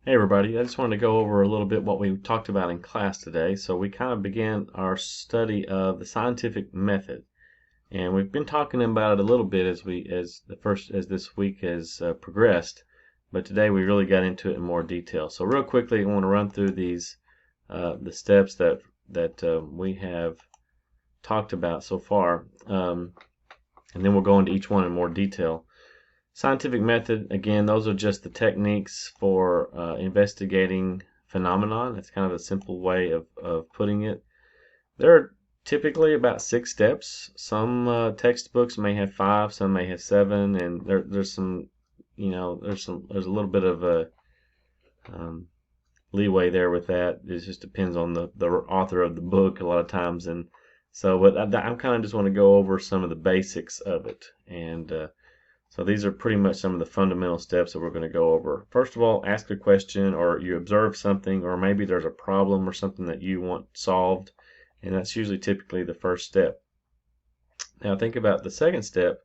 Hey everybody, I just wanted to go over a little bit what we talked about in class today. So we kind of began our study of the scientific method, and we've been talking about it a little bit as this week has progressed. But today we really got into it in more detail. So real quickly, I want to run through the steps that we have talked about so far, and then we'll go into each one in more detail. Scientific method, again, those are just the techniques for investigating phenomenon. That's kind of a simple way of putting it. There are typically about 6 steps. Some textbooks may have 5, some may have 7, and there's some, there's a little bit of a leeway there with that. It just depends on the author of the book a lot of times, and so. But I'm kind of just want to go over some of the basics of it, and so these are pretty much some of the fundamental steps that we're going to go over. First of all, ask a question, or you observe something, or maybe there's a problem or something that you want solved, and that's usually typically the first step. Now think about the second step.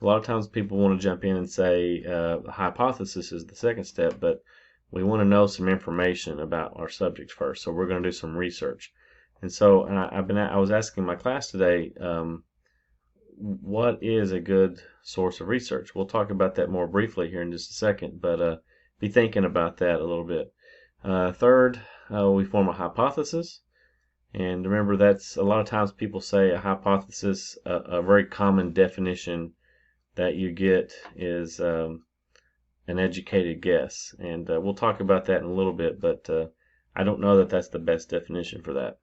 A lot of times people want to jump in and say the hypothesis is the second step, but we want to know some information about our subject first. So we're going to do some research. And so I was asking my class today, what is a good source of research? We'll talk about that more briefly here in just a second, but be thinking about that a little bit. Third, we form a hypothesis. And remember, that's a lot of times people say a hypothesis, a very common definition that you get is an educated guess. And we'll talk about that in a little bit, but I don't know that that's the best definition for that.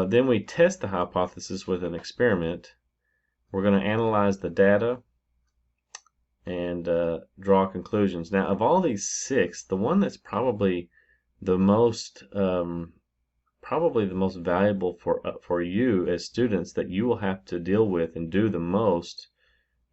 Then we test the hypothesis with an experiment. We're going to analyze the data and draw conclusions. Now, of all these 6, the one that's probably the most valuable for you as students that you will have to deal with and do the most,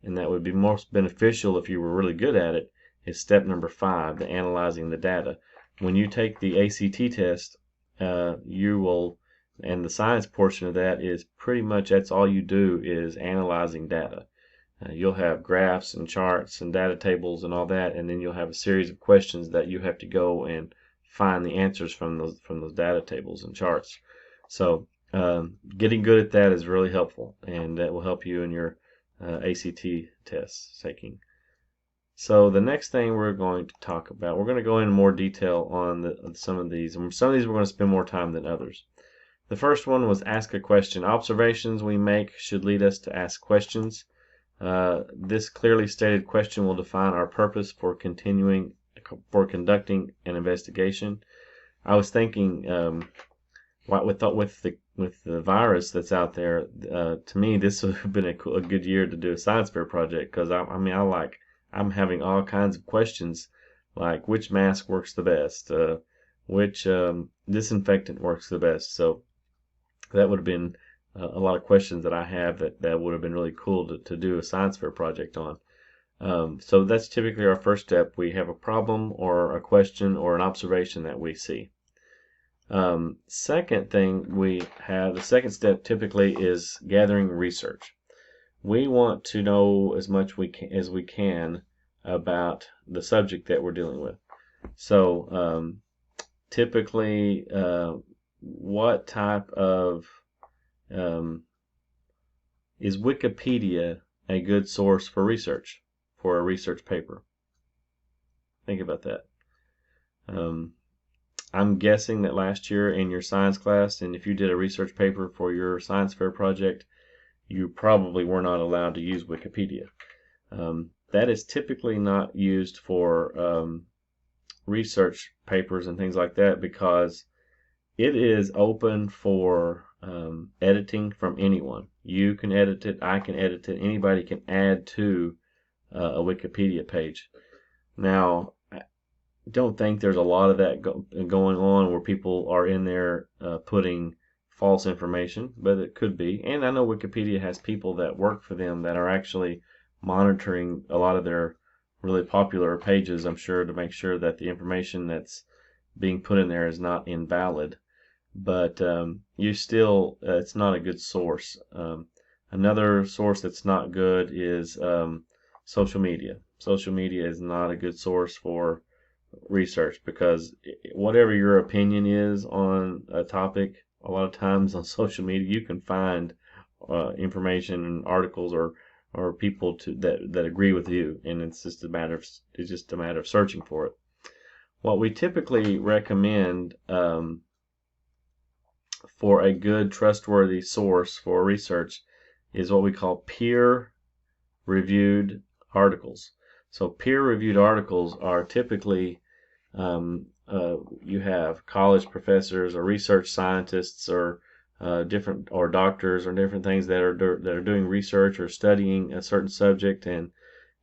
and that would be most beneficial if you were really good at it, is step number 5, the analyzing the data. When you take the ACT test, you will, and the science portion of that is pretty much that's all you do is analyzing data. You'll have graphs and charts and data tables and all that, and then you'll have a series of questions that you have to go and find the answers from those data tables and charts. So getting good at that is really helpful, and that will help you in your ACT tests taking. So the next thing we're going to talk about, we're going to go into more detail on some of these, and some of these we're going to spend more time than others. The first one was ask a question. Observations we make should lead us to ask questions. This clearly stated question will define our purpose for conducting an investigation. I was thinking, with the virus that's out there, to me this would have been a good year to do a science fair project, because I'm having all kinds of questions, like which mask works the best, which disinfectant works the best. So that would have been a lot of questions that I have that would have been really cool to do a science fair project on. So that's typically our first step. We have a problem or a question or an observation that we see. Second thing we have, the second step typically is gathering research. We want to know as much as we can about the subject that we're dealing with. So typically, what type of is Wikipedia a good source for research, for a research paper? Think about that. I'm guessing that last year in your science class, and if you did a research paper for your science fair project, you probably were not allowed to use Wikipedia. That is typically not used for research papers and things like that, because it is open for editing from anyone. You can edit it, I can edit it, anybody can add to a Wikipedia page. Now, I don't think there's a lot of that going on where people are in there putting false information, but it could be. And I know Wikipedia has people that work for them that are actually monitoring a lot of their really popular pages, I'm sure, to make sure that the information that's being put in there is not invalid. But you still, it's not a good source. Another source that's not good is social media. Social media is not a good source for research, because whatever your opinion is on a topic, a lot of times on social media you can find information and articles or people that agree with you, and it's just a matter of searching for it. What we typically recommend for a good, trustworthy source for research is what we call peer-reviewed articles. So peer-reviewed articles are typically you have college professors or research scientists or different or doctors or different things that are doing research or studying a certain subject, and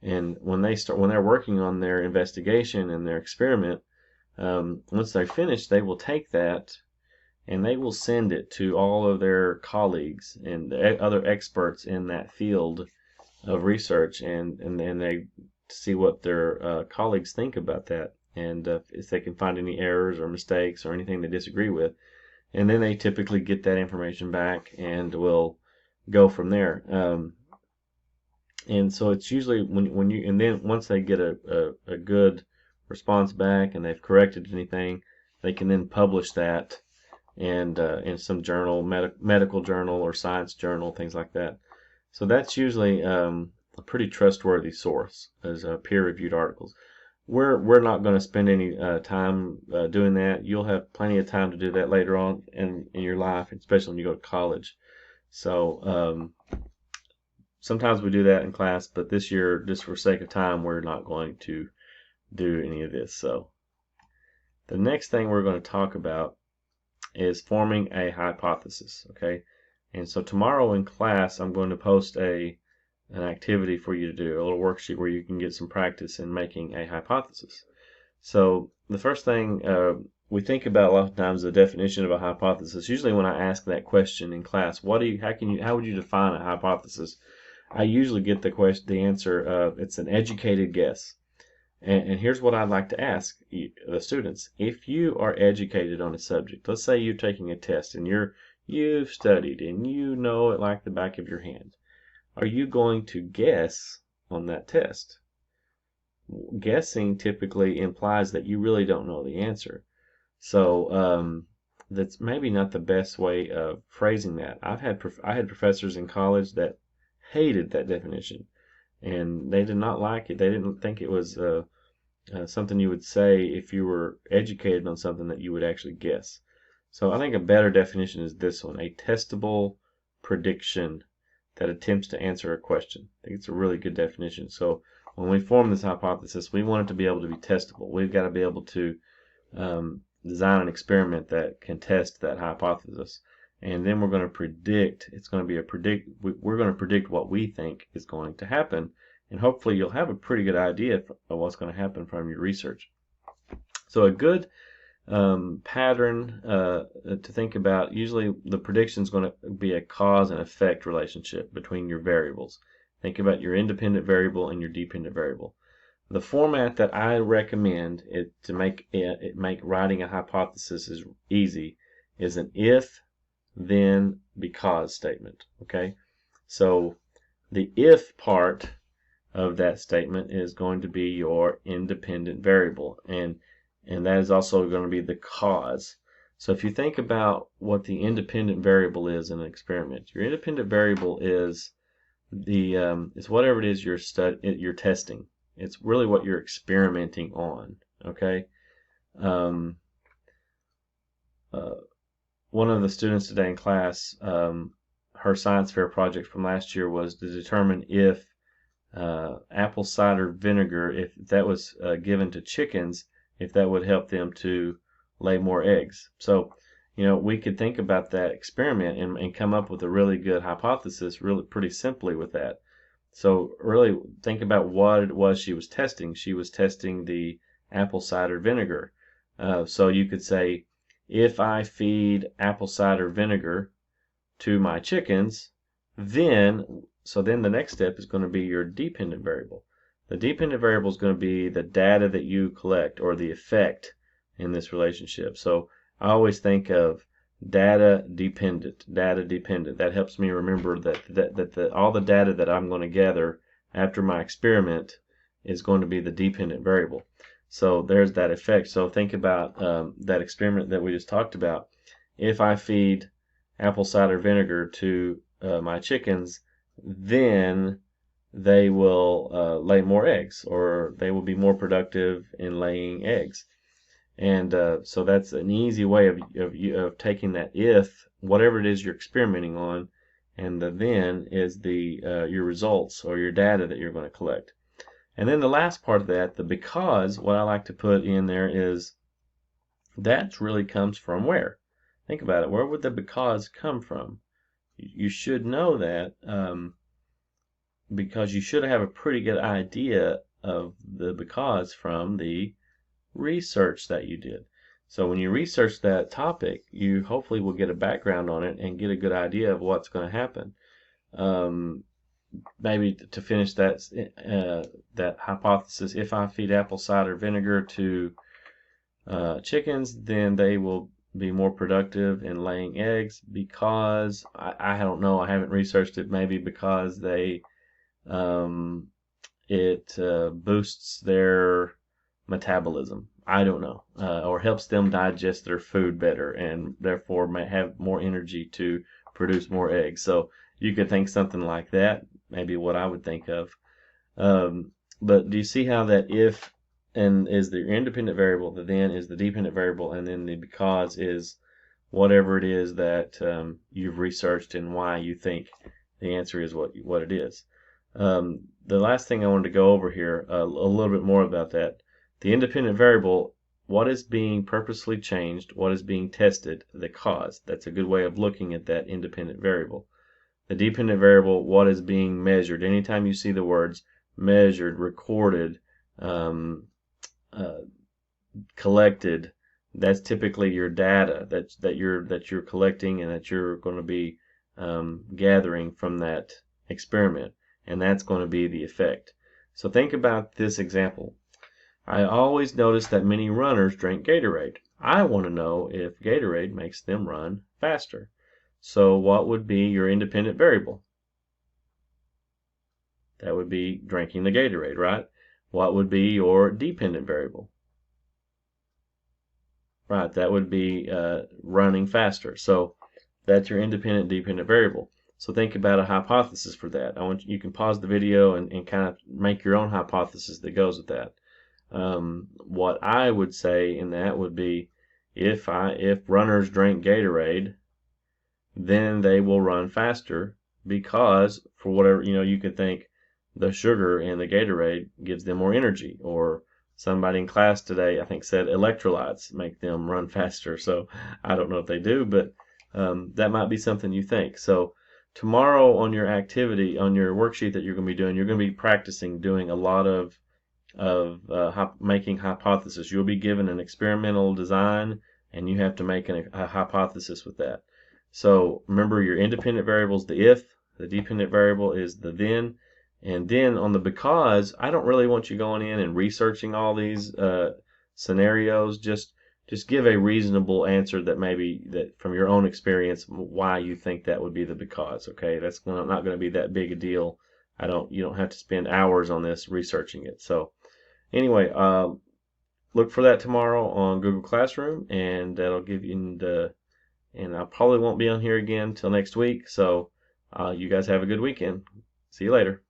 when they're working on their investigation and their experiment, once they're finished, they will take that and they will send it to all of their colleagues and other experts in that field of research, and then they see what their colleagues think about that, and if they can find any errors or mistakes or anything they disagree with, and then they typically get that information back and will go from there. And so it's usually when you, and then once they get a good response back and they've corrected anything, they can then publish that and in some journal, medical journal or science journal, things like that. So that's usually a pretty trustworthy source as peer-reviewed articles. We're not going to spend any time doing that. You'll have plenty of time to do that later on in your life, especially when you go to college. So sometimes we do that in class, but this year, just for sake of time, we're not going to do any of this. So the next thing we're going to talk about is forming a hypothesis. Okay, and so tomorrow in class I'm going to post an activity for you to do, a little worksheet where you can get some practice in making a hypothesis. So the first thing we think about a lot of times, the definition of a hypothesis. Usually when I ask that question in class, how would you define a hypothesis, I usually get the answer of it's an educated guess. And here's what I'd like to ask the students. If you are educated on a subject, let's say you're taking a test and you've studied and you know it like the back of your hand, are you going to guess on that test? Guessing typically implies that you really don't know the answer. So that's maybe not the best way of phrasing that. I had professors in college that hated that definition, and they did not like it. They didn't think it was something you would say if you were educated on something that you would actually guess. So I think a better definition is this one: a testable prediction that attempts to answer a question. I think it's a really good definition. So when we form this hypothesis, we want it to be able to be testable. We've got to be able to design an experiment that can test that hypothesis, and then we're going to predict. We're going to predict what we think is going to happen, and hopefully you'll have a pretty good idea of what's going to happen from your research. So a good pattern to think about, usually the prediction is going to be a cause and effect relationship between your variables. Think about your independent variable and your dependent variable. The format that I recommend to make writing a hypothesis is easy is an if, then, because statement. Okay, so the if part of that statement is going to be your independent variable, and that is also going to be the cause. So if you think about what the independent variable is in an experiment, your independent variable is is whatever it is you're testing. It's really what you're experimenting on. Okay. One of the students today in class, her science fair project from last year was to determine if apple cider vinegar, if that was given to chickens, if that would help them to lay more eggs. So, we could think about that experiment and come up with a really good hypothesis really pretty simply with that. So really think about what it was she was testing. She was testing the apple cider vinegar. So you could say, if I feed apple cider vinegar to my chickens, then the next step is going to be your dependent variable. The dependent variable is going to be the data that you collect, or the effect in this relationship. So I always think of data dependent. That helps me remember that all the data that I'm going to gather after my experiment is going to be the dependent variable. So there's that effect. So think about that experiment that we just talked about. If I feed apple cider vinegar to my chickens, then they will lay more eggs, or they will be more productive in laying eggs. And so that's an easy way of taking that if, whatever it is you're experimenting on, and the then is the your results or your data that you're going to collect. And then the last part of that, the because, what I like to put in there is that really comes from where? Think about it. Where would the because come from? You should know that because you should have a pretty good idea of the because from the research that you did. So when you research that topic, you hopefully will get a background on it and get a good idea of what's going to happen. Maybe to finish that hypothesis, if I feed apple cider vinegar to chickens, then they will be more productive in laying eggs because I don't know, I haven't researched it. Maybe because it boosts their metabolism. I don't know, or helps them digest their food better and therefore may have more energy to produce more eggs. So you could think something like that, maybe what I would think of. But do you see how that if and is the independent variable, the then is the dependent variable, and then the because is whatever it is that you've researched and why you think the answer is what it is. The last thing I wanted to go over here, a little bit more about that. The independent variable, what is being purposely changed, what is being tested, the cause. That's a good way of looking at that independent variable. The dependent variable, what is being measured. Anytime you see the words measured, recorded, collected, that's typically your data that you're collecting and that you're going to be gathering from that experiment, and that's going to be the effect. So think about this example. I always notice that many runners drink Gatorade. I want to know if Gatorade makes them run faster. So what would be your independent variable? That would be drinking the Gatorade, right? What would be your dependent variable? Right, that would be running faster. So that's your independent dependent variable. So think about a hypothesis for that. You can pause the video and kind of make your own hypothesis that goes with that. What I would say in that would be if runners drink Gatorade, then they will run faster because for whatever, you could think the sugar in the Gatorade gives them more energy, or somebody in class today I think said electrolytes make them run faster. So I don't know if they do, but that might be something you think. So tomorrow on your activity, on your worksheet that you're going to be doing, you're going to be practicing doing a lot of making hypothesis. You'll be given an experimental design and you have to make a hypothesis with that. So remember, your independent variable is the if, the dependent variable is the then, and then on the because, I don't really want you going in and researching all these scenarios. Just give a reasonable answer that maybe that from your own experience why you think that would be the because. Okay, that's not going to be that big a deal. You don't have to spend hours on this researching it. So anyway, look for that tomorrow on Google Classroom, and that'll give you and I probably won't be on here again till next week. So you guys have a good weekend. See you later.